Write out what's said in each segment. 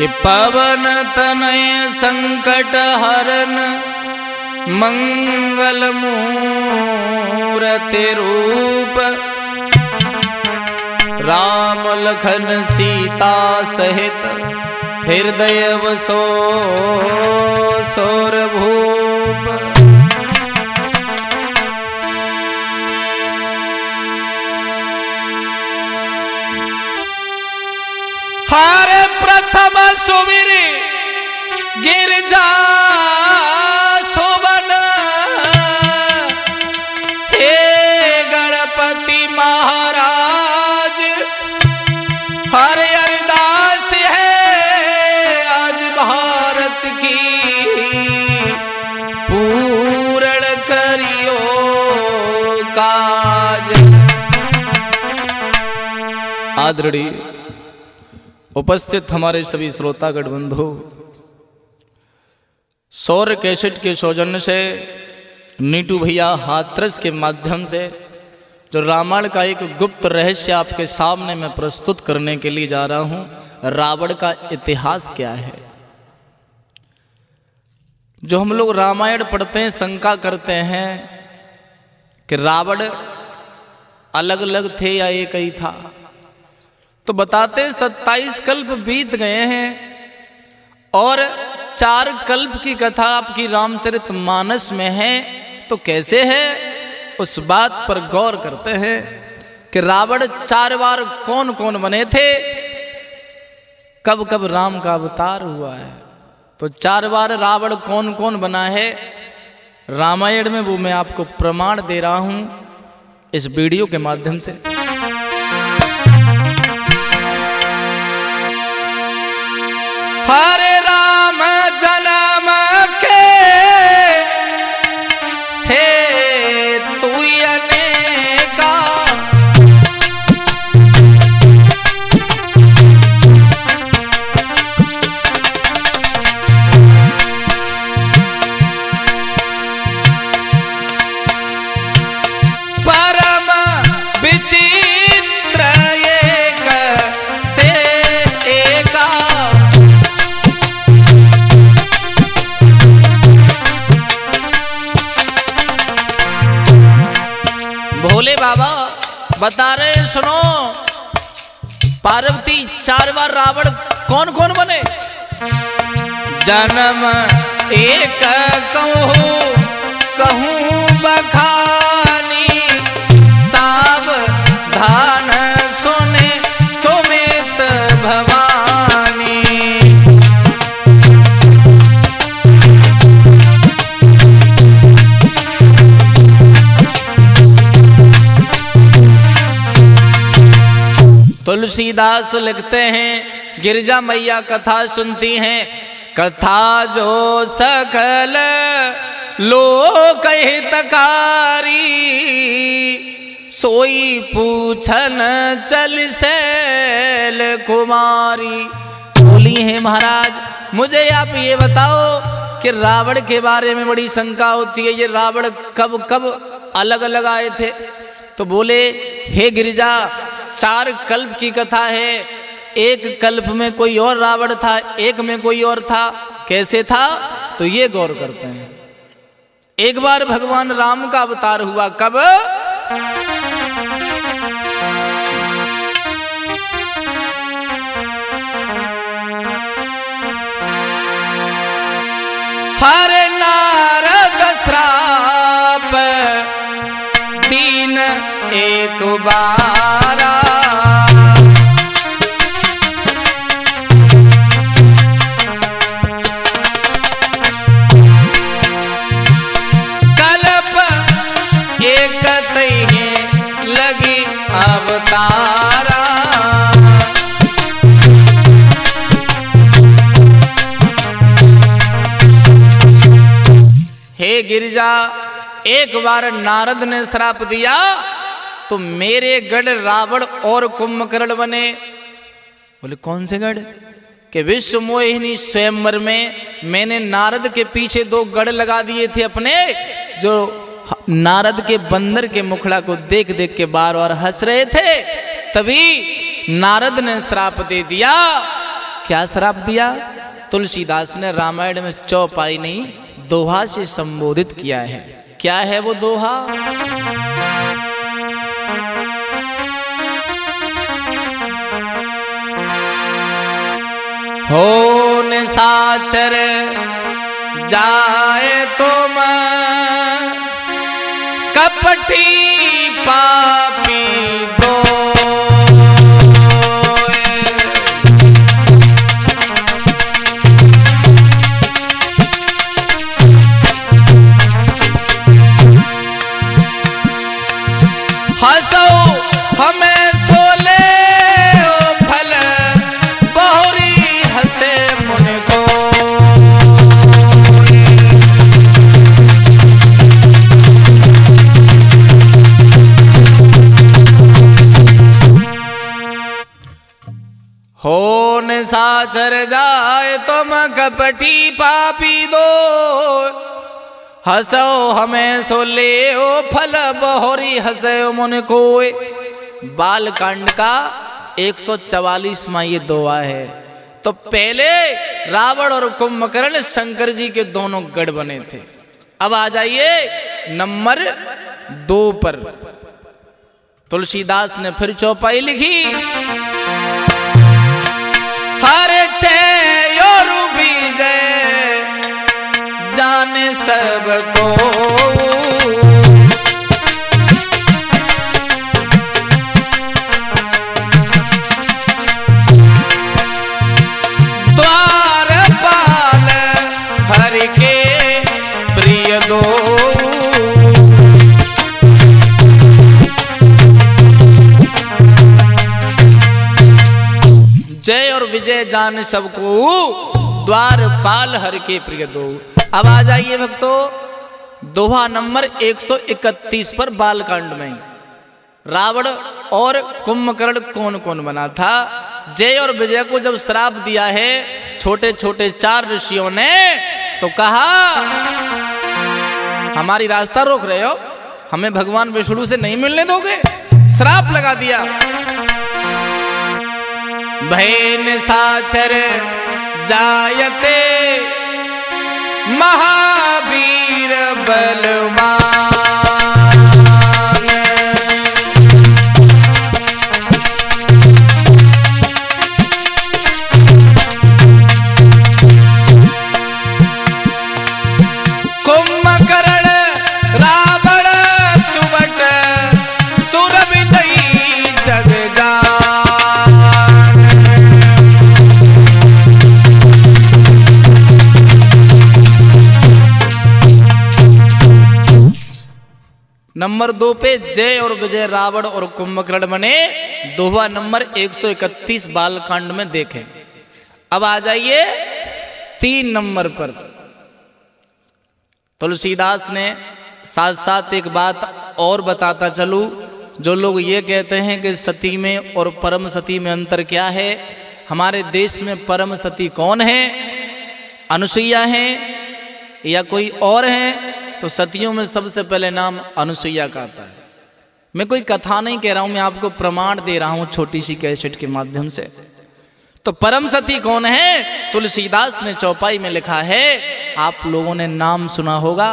कि पवन तनय संकट हरन मंगल मूरति रूप, राम लखन सीता सहित हृदय वसो सौरभूप। हरे प्रथम सुमिरि गिरिजा शोभन, हे गणपति महाराज हरे अरदास है आज भारत की, पूर्ण करियो काज। आदरणीय उपस्थित हमारे सभी श्रोतागण बंधु, सौर कैसेट के सौजन्य से नीटू भैया हाथरस के माध्यम से जो रामायण का एक गुप्त रहस्य आपके सामने मैं प्रस्तुत करने के लिए जा रहा हूं, रावण का इतिहास क्या है। जो हम लोग रामायण पढ़ते हैं शंका करते हैं कि रावण अलग अलग थे या एक ही था, तो बताते 27 कल्प बीत गए हैं और 4 कल्प की कथा आपकी रामचरितमानस में है, तो कैसे है उस बात पर गौर करते हैं कि रावण 4 बार कौन कौन बने थे, कब कब राम का अवतार हुआ है। तो 4 बार रावण कौन कौन बना है रामायण में, वो मैं आपको प्रमाण दे रहा हूं इस वीडियो के माध्यम से। हरे राम जन्म के हे तू अनेका, परम विचित्र एक थे एका, भोले बाबा बता रहे सुनो, पार्वती 4 बार रावण कौन कौन बने। जन्म एक कहूँ बखानी, सावधान सुने सुमित भवानी। तुलसीदास लिखते हैं, गिरजा मैया कथा सुनती हैं, कथा जो सकल लोक हितकारी, सोई पूछन चल सैल कुमारी। बोली है महाराज मुझे आप ये बताओ कि रावण के बारे में बड़ी शंका होती है, ये रावण कब कब अलग अलग आए थे। तो बोले हे गिरिजा 4 कल्प की कथा है, एक कल्प में कोई और रावण था, एक में कोई और था, कैसे था तो ये गौर करते हैं। एक बार भगवान राम का अवतार हुआ, कब? हरे नारद श्राप दीन एक बारा, कल्प एक तैहे लगी अवतारा। हे गिरिजा एक बार नारद ने श्राप दिया तो मेरे गढ़ रावण और कुंभकर्ण बने। बोले कौन से गढ़? कि विश्व मोहिनी स्वयंवर में मैंने नारद के पीछे 2 गढ़ लगा दिए थे अपने, जो नारद के बंदर के मुखड़ा को देख देख के बार बार हंस रहे थे। तभी नारद ने श्राप दे दिया क्या श्राप दिया? तुलसीदास ने रामायण में चौपाई नहीं दोहा से संबोधित किया है। क्या है वो दोहा? हो निशाचर जाए तुम कपटी पापी दो, हंसो हमें सोले ओ फल बहुरी हंसे मुन को, हो निशाचर जाए तुम कपटी पापी दो, हंसो हमें सोले ओ फल बहोरी हंसे मुन कोय। बालकांड का 144वां ये दोहा है। तो पहले रावण और कुंभकर्ण शंकर जी के दोनों गढ़ बने थे। अब आ जाइए नंबर 2 पर। तुलसीदास ने फिर चौपाई लिखी। हर जय और विजय जाने सबको, द्वारपाल हरि के प्रिय दो, जय और विजय जान सबको, द्वारपाल हर के प्रिय दो। अब आ जाइए भक्तों दोहा नंबर 131 पर। बालकांड में रावण और कुंभकर्ण कौन कौन बना था? जय और विजय को जब श्राप दिया है छोटे छोटे 4 ऋषियों ने, तो कहा हमारी रास्ता रोक रहे हो, हमें भगवान विष्णु से नहीं मिलने दोगे? श्राप लगा दिया। भय निशाचर जायते महावीर बलवान, कुंभकर्ण रावण सुबट सुर विजयी जग जान, नंबर 2 पे जय और विजय रावण और कुंभकर्ण बने। दोहा नंबर 131 बालकांड में देखें। अब आ जाइए 3 नंबर पर। तुलसीदास ने साथ साथ एक बात और बताता चलूं। जो लोग ये कहते हैं कि सती में और परम सती में अंतर क्या है, हमारे देश में परम सती कौन है? अनुसुईया है या कोई और है? तो सतियों में सबसे पहले नाम अनुसुईया का आता है। मैं कोई कथा नहीं कह रहा हूं, मैं आपको प्रमाण दे रहा हूं छोटी सी कैसेट के माध्यम से। तो परम सती कौन है? तुलसीदास ने चौपाई में लिखा है, आप लोगों ने नाम सुना होगा,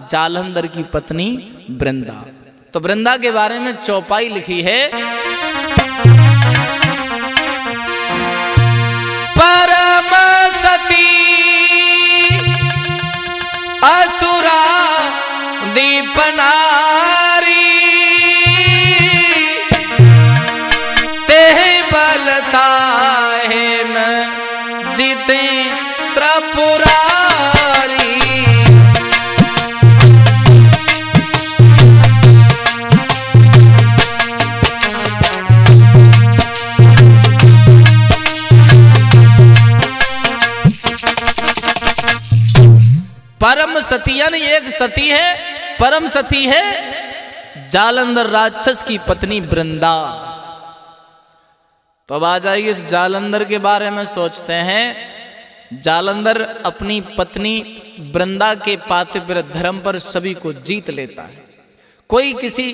जालंधर की पत्नी वृंदा। तो वृंदा के बारे में चौपाई लिखी है। परम सती असुरा दीपनारी, तेह बलता है न जीते त्रिपुरारी, परम सतियन एक सती है, परम सती है जालंधर राक्षस की पत्नी वृंदा। तो अब आ जाइए इस जालंधर के बारे में सोचते हैं। जालंधर अपनी पत्नी वृंदा के पातिव्य धर्म पर सभी को जीत लेता है, कोई किसी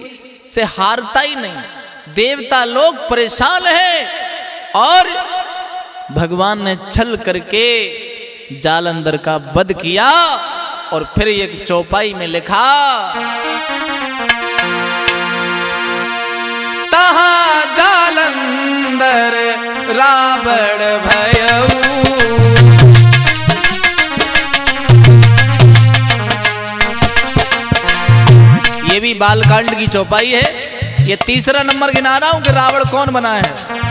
से हारता ही नहीं। देवता लोग परेशान हैं और भगवान ने छल करके जालंधर का वध किया और फिर एक चौपाई में लिखा, तहां जालंधर रावण भयऊ। ये भी बालकांड की चौपाई है। ये तीसरा नंबर गिना रहा हूं कि रावण कौन बना है।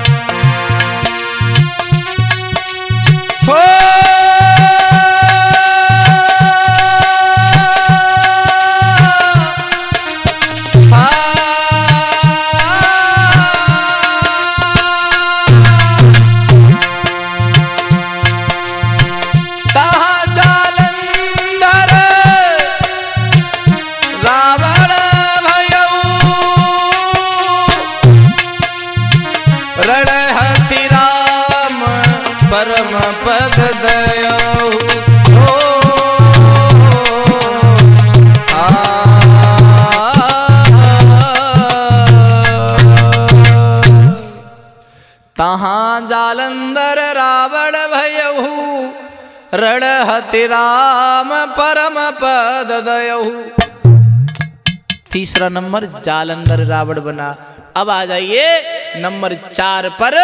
परम पद दयाऊ तहां जालंधर रावण भयऊ, रणहति राम परम पद दयऊ। तीसरा नंबर जालंधर रावण बना। अब आ जाइए नंबर 4 पर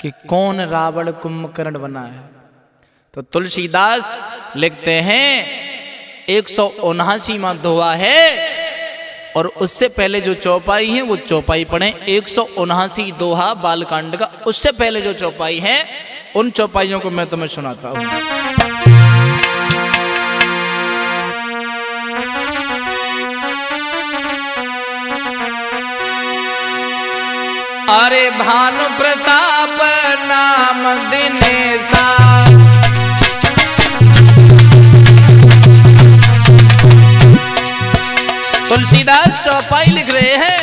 कि कौन रावण कुंभकर्ण बना है। तो तुलसीदास लिखते हैं 179वां दोहा है और उससे पहले जो चौपाई है वो चौपाई पढ़े। 179 दोहा बालकांड का, उससे पहले जो चौपाई है उन चौपाइयों को मैं तुम्हें सुनाता हूं। अरे भानु प्रताप नाम दिनेशा, तुलसीदास चौपाई लिख रहे हैं।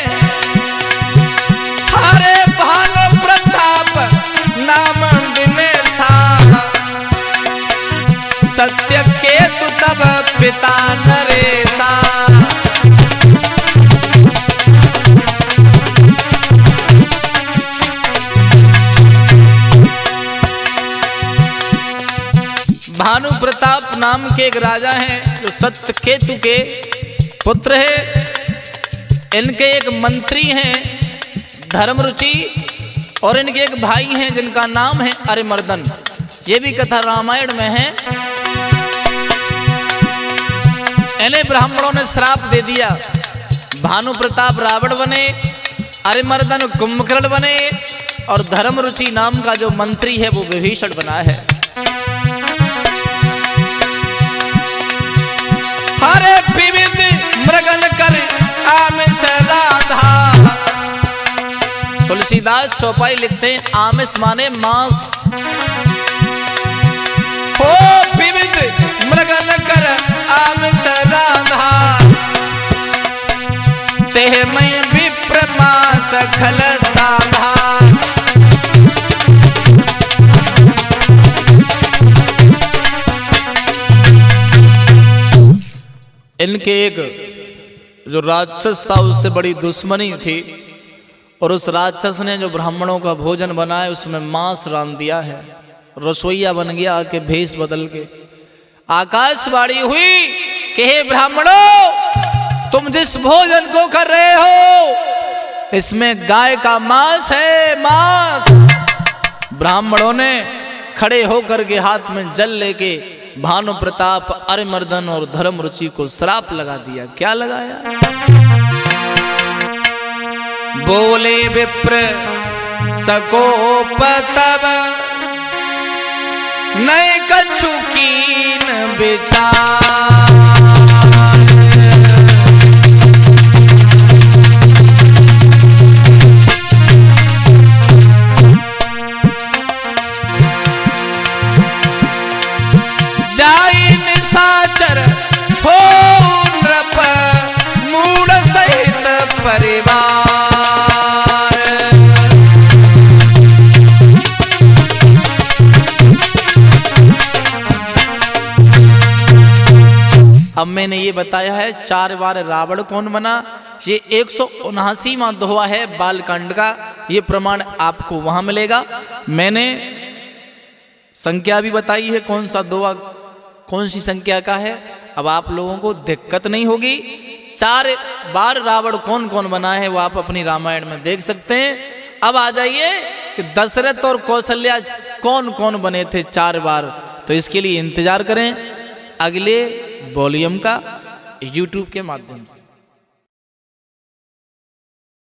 अरे भानु प्रताप नाम दिनेशा, सत्य केतु तब पिता नरेशा। भानु प्रताप नाम के एक राजा हैं जो सत्यकेतु के पुत्र है। इनके एक मंत्री हैं धर्मरुचि और इनके एक भाई हैं जिनका नाम है अरिमर्दन। ये भी कथा रामायण में है। इन्हें ब्राह्मणों ने श्राप दे दिया, भानु प्रताप रावण बने, अरिमर्दन कुंभकर्ण बने और धर्मरुचि नाम का जो मंत्री है वो विभीषण बना है। हरे विविध मृगन कर आमिष राधा, तुलसीदास चौपाई लिखते हैं आमिष माने मांस। हो विविध मृगन कर आमिष राधा, तेह में विप्र मांस खल साधा। इनके एक जो राक्षस था उससे बड़ी दुश्मनी थी और उस राक्षस ने जो ब्राह्मणों का भोजन बनाया उसमें मांस रांध दिया है। रसोईया बन गया आके भेष बदल के। आकाशवाणी हुई कि हे ब्राह्मणों, तुम जिस भोजन को कर रहे हो इसमें गाय का मांस है, मांस। ब्राह्मणों ने खड़े होकर के हाथ में जल लेके भानु प्रताप, अरिमर्दन और धर्मरुचि को श्राप लगा दिया। क्या लगाया? बोले विप्र सकोप तब, नए कछु कीन विचार। जाई निशाचर हो नृप, मूढ़ सहित परिवार। अब मैंने ये बताया है 4 बार रावण कौन बना, ये 179वां दोहा है बालकांड का। ये प्रमाण आपको वहां मिलेगा। मैंने संख्या भी बताई है, कौन सा दोहा कौन सी संख्या का है। अब आप लोगों को दिक्कत नहीं होगी। 4 बार रावण कौन कौन बना है वो आप अपनी रामायण में देख सकते हैं। अब आ जाइए कि दशरथ और कौशल्या कौन कौन बने थे 4 बार। तो इसके लिए इंतजार करें अगले वॉल्यूम का YouTube के माध्यम से।